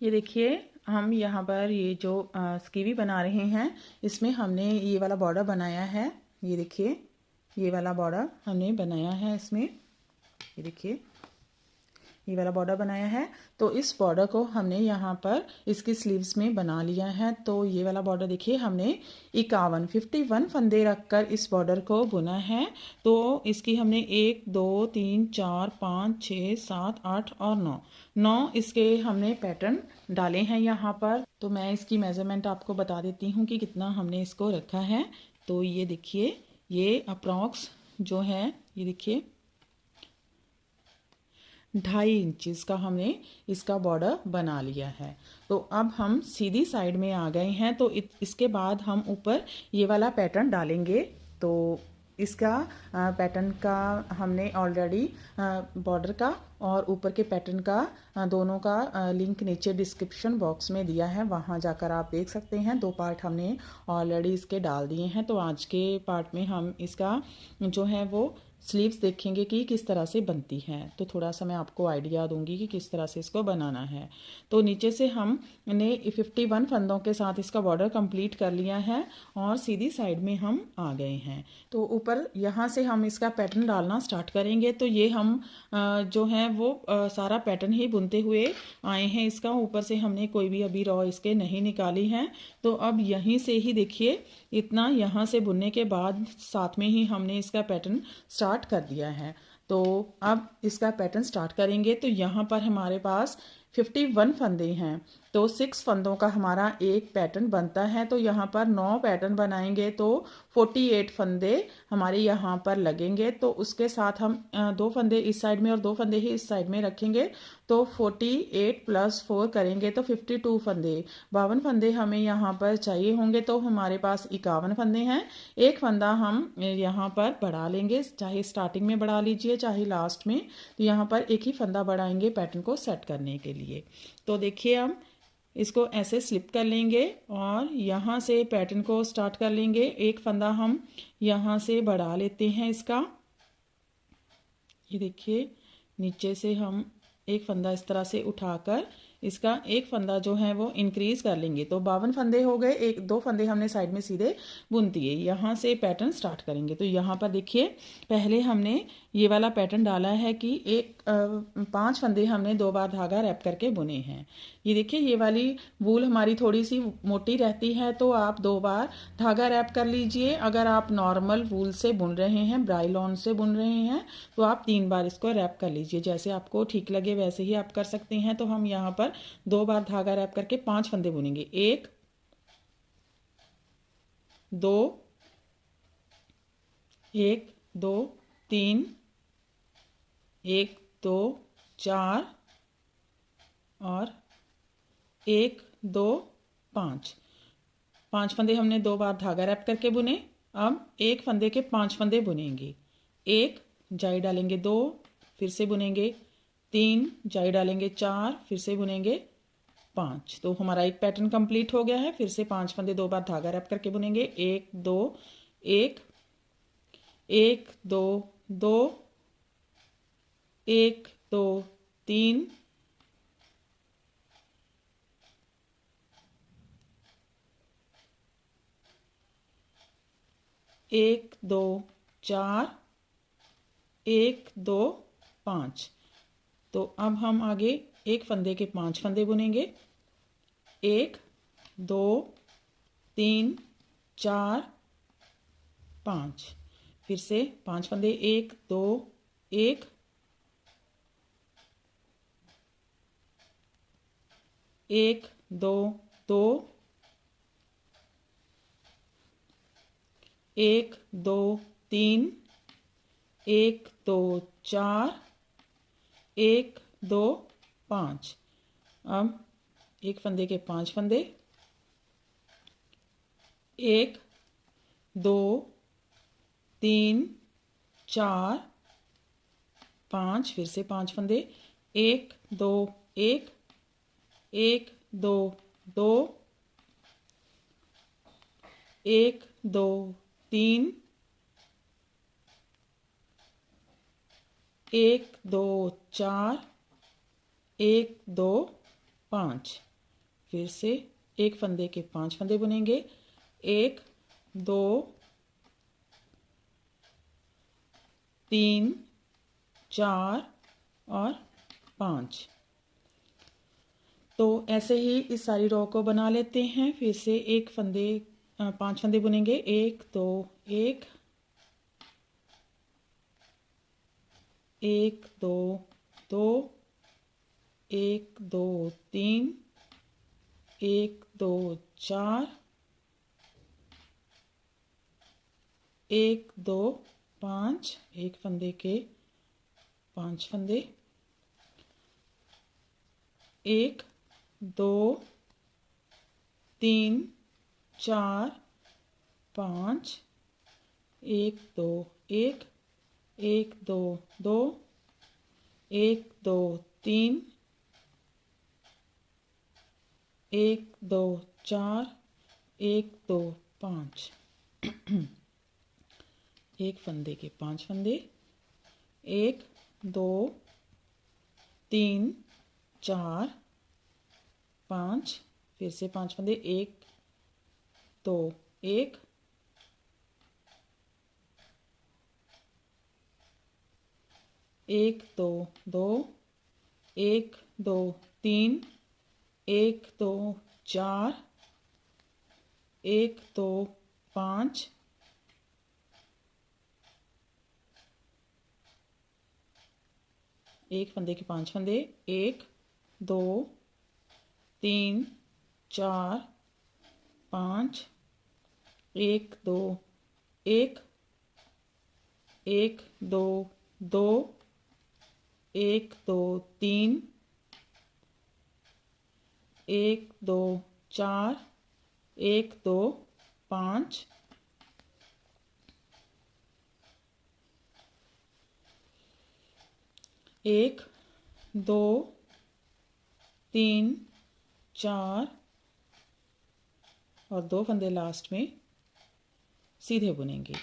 ये देखिए, हम यहाँ पर ये जो स्कीवी बना रहे हैं, इसमें हमने ये वाला बॉर्डर बनाया है। ये देखिए, ये वाला बॉर्डर हमने बनाया है इसमें। ये देखिए, ये वाला बॉर्डर बनाया है। तो इस बॉर्डर को हमने यहाँ पर इसकी स्लीव्स में बना लिया है। तो ये वाला बॉर्डर देखिए, हमने 51 फंदे रखकर इस बॉर्डर को बुना है। तो इसकी हमने 1 2 3 4 5 6 7 8 और 9 इसके हमने पैटर्न डाले हैं यहाँ पर। तो मैं इसकी मेज़रमेंट आपको बता देती हूँ कि कितना हमने इसको रखा है। तो ये देखिए, ये अप्रॉक्स जो है, ये देखिए 2.5 इंच का हमने इसका बॉर्डर बना लिया है। तो अब हम सीधी साइड में आ गए हैं। तो इसके बाद हम ऊपर ये वाला पैटर्न डालेंगे। तो इसका पैटर्न का हमने ऑलरेडी बॉर्डर का और ऊपर के पैटर्न का दोनों का लिंक नीचे डिस्क्रिप्शन बॉक्स में दिया है, वहाँ जाकर आप देख सकते हैं। 2 पार्ट हमने ऑलरेडी इसके डाल दिए हैं। तो आज के पार्ट में हम इसका जो है वो स्लीव्स देखेंगे कि किस तरह से बनती हैं। तो थोड़ा सा मैं आपको आइडिया दूंगी कि किस तरह से इसको बनाना है। तो नीचे से हमने 51 फंदों के साथ इसका बॉर्डर कंप्लीट कर लिया है और सीधी साइड में हम आ गए हैं। तो ऊपर यहाँ से हम इसका पैटर्न डालना स्टार्ट करेंगे। तो ये हम जो है वो सारा पैटर्न ही बुनते हुए आए हैं। इसका ऊपर से हमने कोई भी अभी रॉ इसके नहीं निकाली हैं। तो अब यहीं से ही देखिए, इतना यहाँ से बुनने के बाद साथ में ही हमने इसका पैटर्न स्टार्ट कर दिया है। तो अब इसका पैटर्न स्टार्ट करेंगे। तो यहाँ पर हमारे पास 51 फंदे हैं। तो 6 फंदों का हमारा एक पैटर्न बनता है। तो यहाँ पर 9 पैटर्न बनाएंगे तो 48 फंदे हमारे यहाँ पर लगेंगे। तो उसके साथ हम 2 फंदे इस साइड में और 2 फंदे ही इस साइड में रखेंगे। तो 48 + 4 करेंगे तो 52 फंदे, 52 फंदे हमें यहाँ पर चाहिए होंगे। तो हमारे पास 51 फंदे हैं। एक फंदा हम यहाँ पर बढ़ा लेंगे, चाहे स्टार्टिंग में बढ़ा लीजिए चाहे लास्ट में। तो यहाँ पर एक ही फंदा बढ़ाएंगे पैटर्न को सेट करने के लिए। तो देखिए, हम इसको ऐसे स्लिप कर लेंगे और यहाँ से पैटर्न को स्टार्ट कर लेंगे। एक फंदा हम यहाँ से बढ़ा लेते हैं इसका। ये देखिए, नीचे से हम एक फंदा इस तरह से उठाकर इसका एक फंदा जो है वो इंक्रीज कर लेंगे। तो 52 फंदे हो गए। 1-2 फंदे हमने साइड में सीधे बुन दिए। यहाँ से पैटर्न स्टार्ट करेंगे। तो यहाँ पर देखिए, पहले हमने ये वाला पैटर्न डाला है कि 5 फंदे हमने 2 बार धागा रैप करके बुने हैं। ये देखिए, ये वाली वूल हमारी थोड़ी सी मोटी रहती है, तो आप 2 बार धागा रैप कर लीजिए। अगर आप नॉर्मल वूल से बुन रहे हैं, ब्राइलॉन से बुन रहे हैं, तो आप 3 बार इसको रैप कर लीजिए। जैसे आपको ठीक लगे वैसे ही आप कर सकते हैं। तो हम यहाँ पर 2 बार धागा रैप करके 5 फंदे बुनेंगे। 1 2 1 2 3 1 2 4 और 1 2 5 फंदे हमने 2 बार धागा रैप करके बुने। अब एक फंदे के 5 फंदे बुनेंगे। 1 जाई डालेंगे, 2 फिर से बुनेंगे, 3 जाई डालेंगे, 4 फिर से बुनेंगे, 5। तो हमारा एक पैटर्न कंप्लीट हो गया है। फिर से 5 फंदे 2 बार धागा रैप करके बुनेंगे। 1 2 1 1 2 2 1 2 3 1 2 4 1 2 5। तो अब हम आगे एक फंदे के 5 फंदे बुनेंगे। 1 2 3 4 5। फिर से 5 फंदे, 1 2 1 1 2 2 1 2 3 1 2 4 1 2 5। अब एक फंदे के 5 फंदे, 1 2 3 4 5। फिर से 5 फंदे, 1 2 1 1 2 2 1 2 3 1 2 4 1 2 5। फिर से एक फंदे के 5 फंदे बुनेंगे, 1 2 3 4 और 5। तो ऐसे ही इस सारी रो को बना लेते हैं। फिर से एक फंदे 5 फंदे बुनेंगे, 1 2 1 1 2 2 1 2 3 1 2 4 1 2 5, एक फंदे के 5 फंदे, 1 2 3 4 5 1 2 1 1 2 2 1 2 3 1 2 4 1 2 5। एक फंदे के 5 फंदे, 1 2 3 4 5, फिर से 5 फंदे, 1 2 1 1 2 2 1 2 3 1 2 4 1 2 5 एक फंदे के 5 फंदे, 1 2 3 4 5 1 2 1 1 2 2 1 2 3 1 2 4 1 2 5 1 2 3 4 और 2 फंदे लास्ट में सीधे बुनेंगे।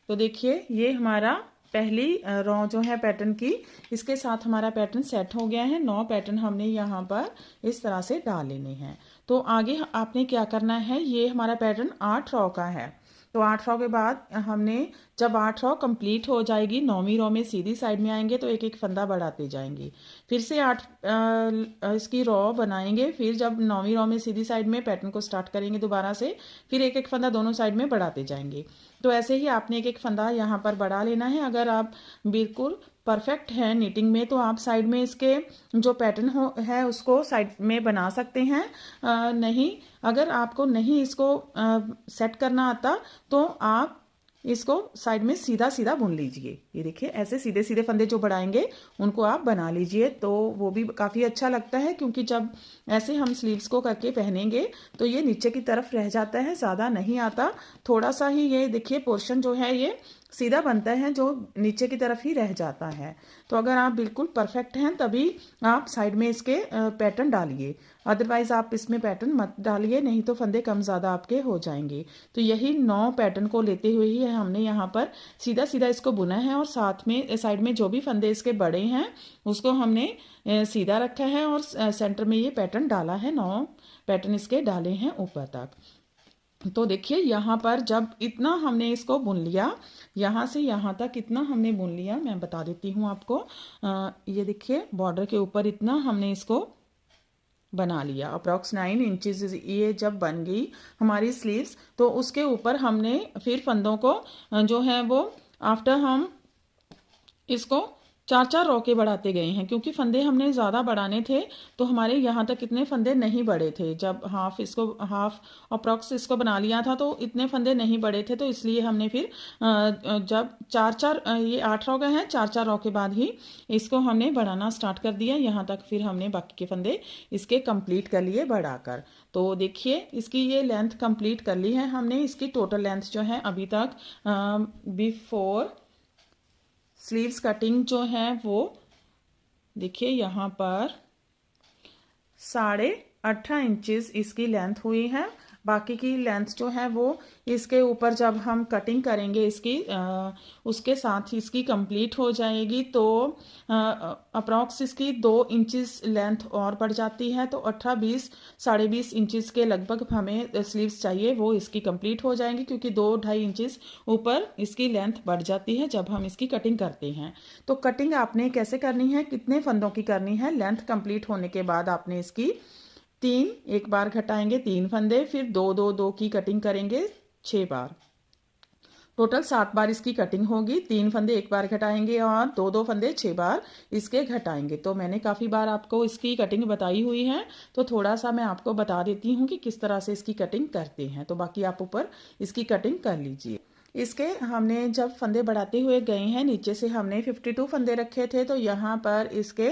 तो देखिए ये हमारा पहली रो जो है पैटर्न की, इसके साथ हमारा पैटर्न सेट हो गया है। 9 पैटर्न हमने यहाँ पर इस तरह से डाल लेने हैं। तो आगे आपने क्या करना है, ये हमारा पैटर्न 8 रो का है। तो 8 रो के बाद हमने जब 8 रो कंप्लीट हो जाएगी, 9वीं रो में सीधी साइड में आएंगे तो एक एक फंदा बढ़ाते जाएंगे। फिर से 8 इसकी रो बनाएंगे। फिर जब 9वीं रो में सीधी साइड में पैटर्न को स्टार्ट करेंगे दोबारा से, फिर एक एक फंदा दोनों साइड में बढ़ाते जाएंगे। तो ऐसे ही आपने एक एक फंदा यहाँ पर बढ़ा लेना है। अगर आप बिल्कुल परफेक्ट है निटिंग में तो आप साइड में इसके जो पैटर्न है उसको साइड में बना सकते हैं। नहीं, अगर आपको नहीं इसको सेट करना आता तो आप इसको साइड में सीधा सीधा बुन लीजिए। ये देखिए ऐसे सीधे सीधे फंदे जो बढ़ाएंगे उनको आप बना लीजिए, तो वो भी काफ़ी अच्छा लगता है। क्योंकि जब ऐसे हम स्लीव्स को करके पहनेंगे तो ये नीचे की तरफ रह जाता है, ज़्यादा नहीं आता। थोड़ा सा ही ये देखिए पोर्शन जो है ये सीधा बनता है, जो नीचे की तरफ ही रह जाता है। तो अगर आप बिल्कुल परफेक्ट हैं तभी आप साइड में इसके पैटर्न डालिए, अदरवाइज आप इसमें पैटर्न मत डालिए, नहीं तो फंदे कम ज़्यादा आपके हो जाएंगे। तो यही 9 पैटर्न को लेते हुए ही हमने यहाँ पर सीधा सीधा इसको बुना है और साथ में साइड में जो भी फंदे इसके बड़े हैं उसको हमने सीधा रखा है और सेंटर में ये पैटर्न डाला है। 9 पैटर्न इसके डाले हैं ऊपर तक। तो देखिए यहाँ पर जब इतना हमने इसको बुन लिया, यहाँ से यहाँ तक इतना हमने बुन लिया, मैं बता देती हूँ आपको। ये देखिए बॉर्डर के ऊपर इतना हमने इसको बना लिया, अप्रॉक्स 9 इंचेस ये जब बन गई हमारी स्लीव्स, तो उसके ऊपर हमने फिर फंदों को जो है वो आफ्टर हम इसको 4-4 रो के बढ़ाते गए हैं। क्योंकि फंदे हमने ज़्यादा बढ़ाने थे तो हमारे यहाँ तक इतने फंदे नहीं बढ़े थे। जब हाफ अप्रॉक्स इसको बना लिया था तो इतने फंदे नहीं बढ़े थे, तो इसलिए हमने फिर जब 4-4 ये 8 रो गए हैं, 4-4 रो के बाद ही इसको हमने बढ़ाना स्टार्ट कर दिया। यहाँ तक फिर हमने बाकी के फंदे इसके कंप्लीट कर लिए बढ़ाकर। तो देखिए इसकी ये लेंथ कंप्लीट कर ली है हमने। इसकी टोटल लेंथ जो है अभी तक बिफोर स्लीव्स कटिंग जो है वो देखिए यहाँ पर 18.5 इंचेस इसकी लेंथ हुई है। बाकी की लेंथ जो है वो इसके ऊपर जब हम कटिंग करेंगे इसकी उसके साथ ही इसकी कंप्लीट हो जाएगी। तो अप्रॉक्स इसकी 2 इंचेस लेंथ और बढ़ जाती है, तो 18-20 20.5 इंचेस के लगभग हमें स्लीव्स चाहिए, वो इसकी कंप्लीट हो जाएंगी क्योंकि 2-2.5 इंचेस ऊपर इसकी लेंथ बढ़ जाती है जब हम इसकी कटिंग करते हैं। तो कटिंग आपने कैसे करनी है, कितने फंदों की करनी है, लेंथ कंप्लीट होने के बाद आपने इसकी 1 बार घटाएंगे 3 फंदे, फिर 2-2-2 की कटिंग करेंगे 6 बार, टोटल 7 बार इसकी कटिंग होगी। 3 फंदे 1 बार घटाएंगे और 2-2 फंदे 6 बार इसके घटाएंगे। तो मैंने काफ़ी बार आपको इसकी कटिंग बताई हुई है, तो थोड़ा सा मैं आपको बता देती हूँ कि किस तरह से इसकी कटिंग करते हैं। तो बाकी आप ऊपर इसकी कटिंग कर लीजिए। इसके हमने जब फंदे बढ़ाते हुए गए हैं, नीचे से हमने 52 फंदे रखे थे, तो यहाँ पर इसके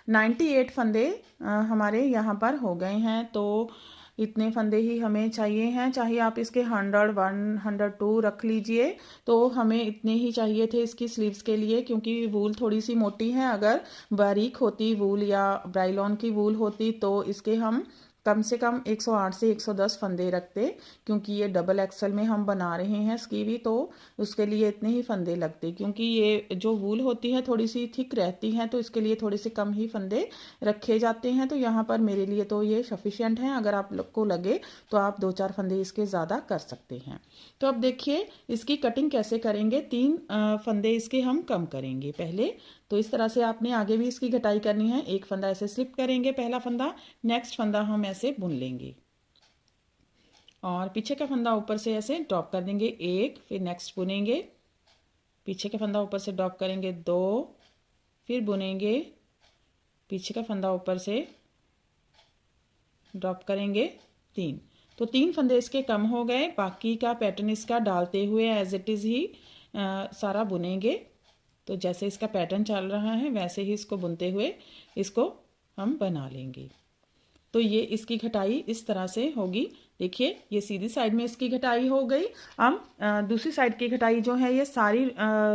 98 फंदे हमारे यहाँ पर हो गए हैं। तो इतने फंदे ही हमें चाहिए हैं, चाहे आप इसके 100, 100, 102 रख लीजिए, तो हमें इतने ही चाहिए थे इसकी स्लीव्स के लिए, क्योंकि वूल थोड़ी सी मोटी है। अगर बारीक होती वूल या ब्राइलॉन की वूल होती तो इसके हम कम से कम 108 से 110 फंदे रखते, क्योंकि ये डबल एक्सल में हम बना रहे हैं इसकी भी, तो उसके लिए इतने ही फंदे लगते। क्योंकि ये जो वूल होती है थोड़ी सी थिक रहती है, तो इसके लिए थोड़े से कम ही फंदे रखे जाते हैं। तो यहाँ पर मेरे लिए तो ये सफिशिएंट है, अगर आप लोग को लगे तो आप 2-4 फंदे इसके ज़्यादा कर सकते हैं। तो अब देखिए इसकी कटिंग कैसे करेंगे। 3 फंदे इसके हम कम करेंगे पहले। तो इस तरह से आपने आगे भी इसकी घटाई करनी है। 1 फंदा ऐसे स्लिप करेंगे, पहला फंदा, नेक्स्ट फंदा हम ऐसे बुन लेंगे और पीछे का फंदा ऊपर से ऐसे ड्रॉप कर देंगे 1, फिर नेक्स्ट बुनेंगे, पीछे का फंदा ऊपर से ड्रॉप करेंगे 2, फिर बुनेंगे, पीछे का फंदा ऊपर से ड्रॉप करेंगे 3। तो 3 फंदे इसके कम हो गए। बाकी का पैटर्न इसका डालते हुए एज इट इज़ ही सारा बुनेंगे। तो जैसे इसका पैटर्न चल रहा है वैसे ही इसको बुनते हुए इसको हम बना लेंगे। तो ये इसकी घटाई इस तरह से होगी। देखिए ये सीधी साइड में इसकी घटाई हो गई। अब दूसरी साइड की घटाई जो है ये सारी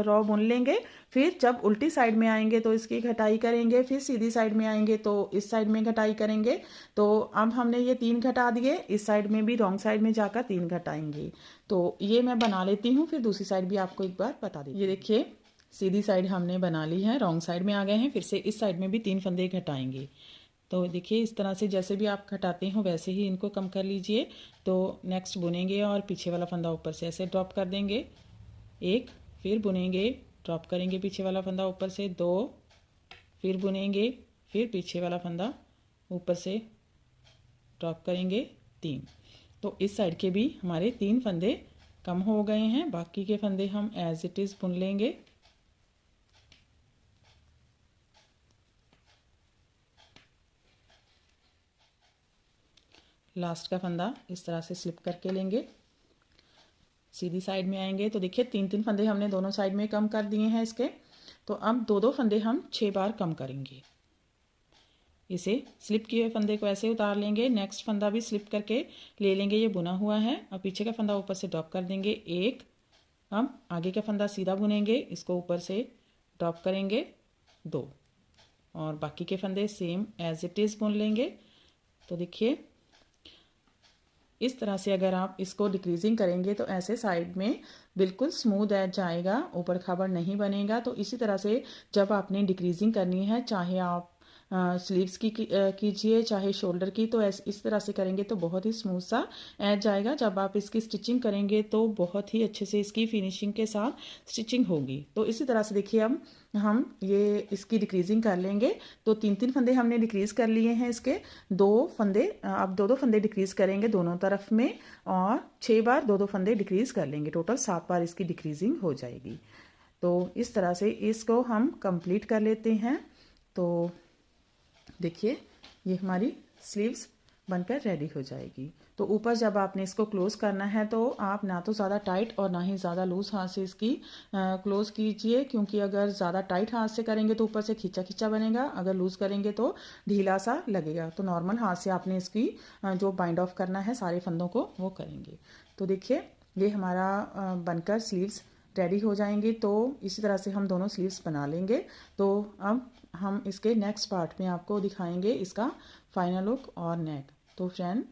रॉ बुन लेंगे, फिर जब उल्टी साइड में आएंगे तो इसकी घटाई करेंगे, फिर सीधी साइड में आएंगे तो इस साइड में घटाई करेंगे। तो अब हमने ये 3 घटा दिए, इस साइड में भी रॉन्ग साइड में जाकर 3 घटाएंगे। तो ये मैं बना लेती हूँ, फिर दूसरी साइड भी आपको एक बार बता दी। ये देखिए सीधी साइड हमने बना ली है, रॉन्ग साइड में आ गए हैं, फिर से इस साइड में भी 3 फंदे घटाएंगे। तो देखिए इस तरह से जैसे भी आप घटाते हो वैसे ही इनको कम कर लीजिए। तो नेक्स्ट बुनेंगे और पीछे वाला फंदा ऊपर से ऐसे ड्रॉप कर देंगे 1, फिर बुनेंगे, ड्रॉप करेंगे पीछे वाला फंदा ऊपर से 2, फिर बुनेंगे, फिर पीछे वाला फंदा ऊपर से ड्रॉप करेंगे 3। तो इस साइड के भी हमारे 3 फंदे कम हो गए हैं। बाकी के फंदे हम एज इट इज़ बुन लेंगे। लास्ट का फंदा इस तरह से स्लिप करके लेंगे, सीधी साइड में आएंगे। तो देखिए 3-3 फंदे हमने दोनों साइड में कम कर दिए हैं इसके। तो अब 2-2 फंदे हम 6 बार कम करेंगे। इसे स्लिप किए हुए फंदे को ऐसे उतार लेंगे, नेक्स्ट फंदा भी स्लिप करके ले लेंगे, ये बुना हुआ है। अब पीछे का फंदा ऊपर से ड्रॉप कर देंगे 1। अब आगे का फंदा सीधा बुनेंगे, इसको ऊपर से ड्रॉप करेंगे 2 और बाकी के फंदे सेम एज इट इज़ बुन लेंगे। तो देखिए इस तरह से अगर आप इसको डिक्रीजिंग करेंगे तो ऐसे साइड में बिल्कुल स्मूथ एज जाएगा, ऊबड़ खाबड़ नहीं बनेगा। तो इसी तरह से जब आपने डिक्रीजिंग करनी है, चाहे आप स्लीव्स की कीजिए चाहे शोल्डर की, तो इस तरह से करेंगे तो बहुत ही स्मूथ सा एज जाएगा। जब आप इसकी स्टिचिंग करेंगे तो बहुत ही अच्छे से इसकी फिनिशिंग के साथ स्टिचिंग होगी। तो इसी तरह से देखिए अब हम ये इसकी डिक्रीजिंग कर लेंगे। तो 3-3 फंदे हमने डिक्रीज़ कर लिए हैं इसके, 2 फंदे अब 2-2 फंदे डिक्रीज़ करेंगे दोनों तरफ में और 6 बार 2-2 फंदे डिक्रीज़ कर लेंगे, टोटल 7 बार इसकी डिक्रीजिंग हो जाएगी। तो इस तरह से इसको हम कंप्लीट कर लेते हैं। तो देखिए ये हमारी स्लीव्स बनकर रेडी हो जाएगी। तो ऊपर जब आपने इसको क्लोज़ करना है तो आप ना तो ज़्यादा टाइट और ना ही ज़्यादा लूज़ हाथ से इसकी क्लोज़ कीजिए, क्योंकि अगर ज़्यादा टाइट हाथ से करेंगे तो ऊपर से खींचा खींचा बनेगा, अगर लूज़ करेंगे तो ढीला सा लगेगा। तो नॉर्मल हाथ से आपने इसकी जो बाइंड ऑफ करना है सारे फंदों को वो करेंगे। तो देखिए ये हमारा बनकर स्लीव्स रेडी हो जाएंगी। तो इसी तरह से हम दोनों स्लीव्स बना लेंगे। तो अब हम इसके नेक्स्ट पार्ट में आपको दिखाएंगे इसका फाइनल लुक और नेक। तो फ्रेंड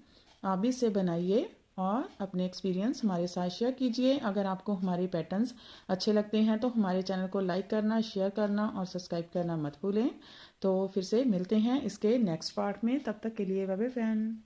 आप भी इसे बनाइए और अपने एक्सपीरियंस हमारे साथ शेयर कीजिए। अगर आपको हमारे पैटर्न्स अच्छे लगते हैं तो हमारे चैनल को लाइक करना, शेयर करना और सब्सक्राइब करना मत भूलें। तो फिर से मिलते हैं इसके नेक्स्ट पार्ट में, तब तक के लिए बाय बाय फ्रेंड।